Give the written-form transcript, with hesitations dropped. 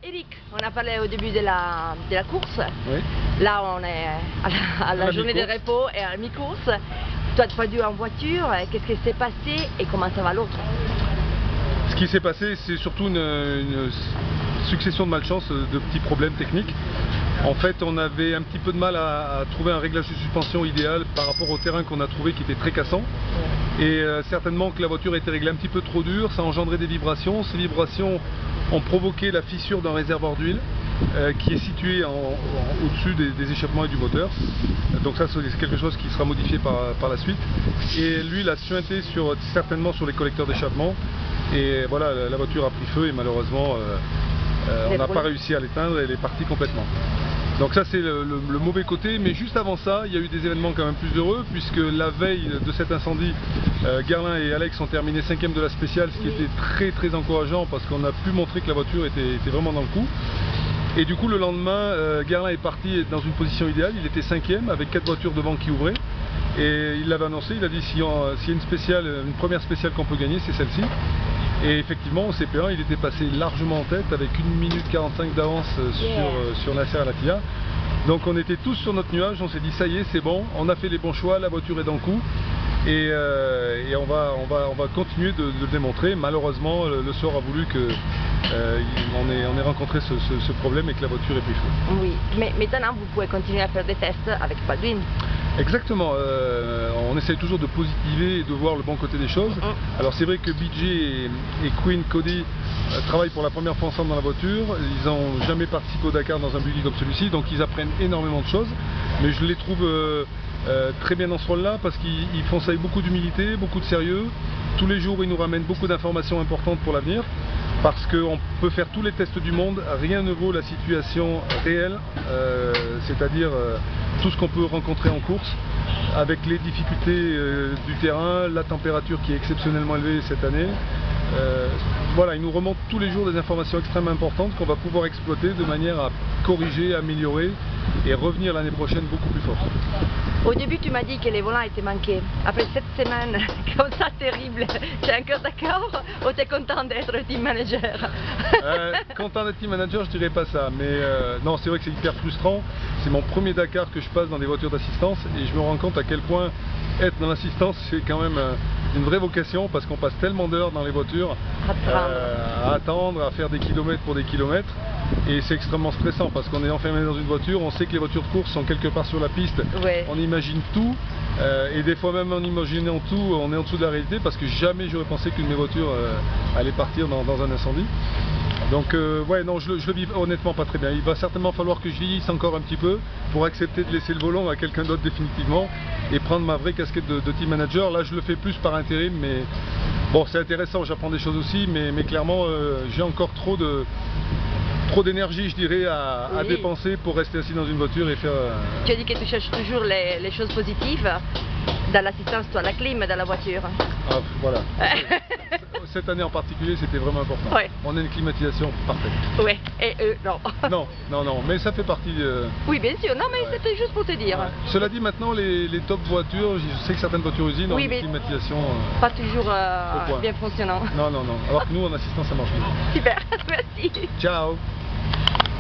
Eric, on a parlé au début de la course. Oui. Là, on est à la journée de repos et à la mi-course. Toi, tu as dû en voiture. Qu'est-ce qui s'est passé et comment ça va l'autre? Ce qui s'est passé, c'est surtout une succession de malchance, de petits problèmes techniques. En fait, on avait un petit peu de mal à trouver un réglage de suspension idéal par rapport au terrain qu'on a trouvé qui était très cassant. Et certainement que la voiture était réglée un petit peu trop dure, ça a engendré des vibrations. Ces vibrations ont provoqué la fissure d'un réservoir d'huile qui est situé au-dessus des échappements et du moteur. Donc ça, c'est quelque chose qui sera modifié par la suite. Et l'huile a suinté certainement sur les collecteurs d'échappement. Et voilà, la voiture a pris feu et malheureusement on n'a pas réussi à l'éteindre et elle est partie complètement. Donc ça c'est le mauvais côté, mais juste avant ça, il y a eu des événements quand même plus heureux, puisque la veille de cet incendie, Guerlain et Alex ont terminé 5e de la spéciale, ce qui était très très encourageant parce qu'on a pu montrer que la voiture était vraiment dans le coup. Et du coup le lendemain, Guerlain est parti dans une position idéale, il était 5e avec 4 voitures devant qui ouvraient. Et il l'avait annoncé, il a dit s'il y a une première spéciale qu'on peut gagner, c'est celle-ci. Et effectivement, au CP1, il était passé largement en tête avec 1 minute 45 d'avance sur Nasser Al-Attiyah. Donc on était tous sur notre nuage, on s'est dit ça y est, c'est bon, on a fait les bons choix, la voiture est dans le coup. Et on va continuer de le démontrer. Malheureusement, le sort a voulu qu'on ait rencontré ce problème et que la voiture ait pris feu. Oui, mais maintenant vous pouvez continuer à faire des tests avec Baldwin. Exactement, on essaie toujours de positiver et de voir le bon côté des choses. Alors c'est vrai que BJ et Queen Cody travaillent pour la première fois ensemble dans la voiture. Ils n'ont jamais participé au Dakar dans un buggy comme celui-ci, donc ils apprennent énormément de choses. Mais je les trouve très bien dans ce rôle-là parce qu'ils font ça avec beaucoup d'humilité, beaucoup de sérieux. Tous les jours, ils nous ramènent beaucoup d'informations importantes pour l'avenir. Parce qu'on peut faire tous les tests du monde, rien ne vaut la situation réelle, c'est-à-dire tout ce qu'on peut rencontrer en course, avec les difficultés du terrain, la température qui est exceptionnellement élevée cette année. Voilà, ils nous remontent tous les jours des informations extrêmement importantes qu'on va pouvoir exploiter de manière à corriger, améliorer et revenir l'année prochaine beaucoup plus fort. Au début, tu m'as dit que les volants étaient manqués. Après cette semaine comme ça terrible, tu es encore d'accord ou tu es content d'être team manager? Content d'être team manager, je dirais pas ça. Mais non, c'est vrai que c'est hyper frustrant. C'est mon premier Dakar que je passe dans des voitures d'assistance et je me rends compte à quel point être dans l'assistance, c'est quand même une vraie vocation parce qu'on passe tellement d'heures dans les voitures à attendre, à faire des kilomètres pour des kilomètres. Et c'est extrêmement stressant parce qu'on est enfermé dans une voiture, on sait que les voitures de course sont quelque part sur la piste, on imagine tout et des fois même en imaginant tout, on est en dessous de la réalité parce que jamais j'aurais pensé qu'une de mes voitures allait partir dans un incendie. Donc ouais, non, je le vis honnêtement pas très bien. Il va certainement falloir que je vieillisse encore un petit peu pour accepter de laisser le volant à quelqu'un d'autre définitivement et prendre ma vraie casquette de team manager. Là je le fais plus par intérim, mais bon, c'est intéressant, j'apprends des choses aussi, mais clairement j'ai encore trop d'énergie, je dirais, à dépenser pour rester assis dans une voiture et faire... Tu as dit que tu cherches toujours les choses positives dans l'assistance, toi, la clim dans la voiture. Ah, voilà. Cette année en particulier, c'était vraiment important. Ouais. On a une climatisation parfaite. Oui, et eux, non. Non, mais ça fait partie... Oui, bien sûr, non, mais c'était juste pour te dire. Ouais. Cela dit, maintenant, les top voitures, je sais que certaines voitures usines ont une climatisation... Pas toujours bien fonctionnant. Non. Alors que nous, en assistance, ça marche bien. Super, merci. Ciao.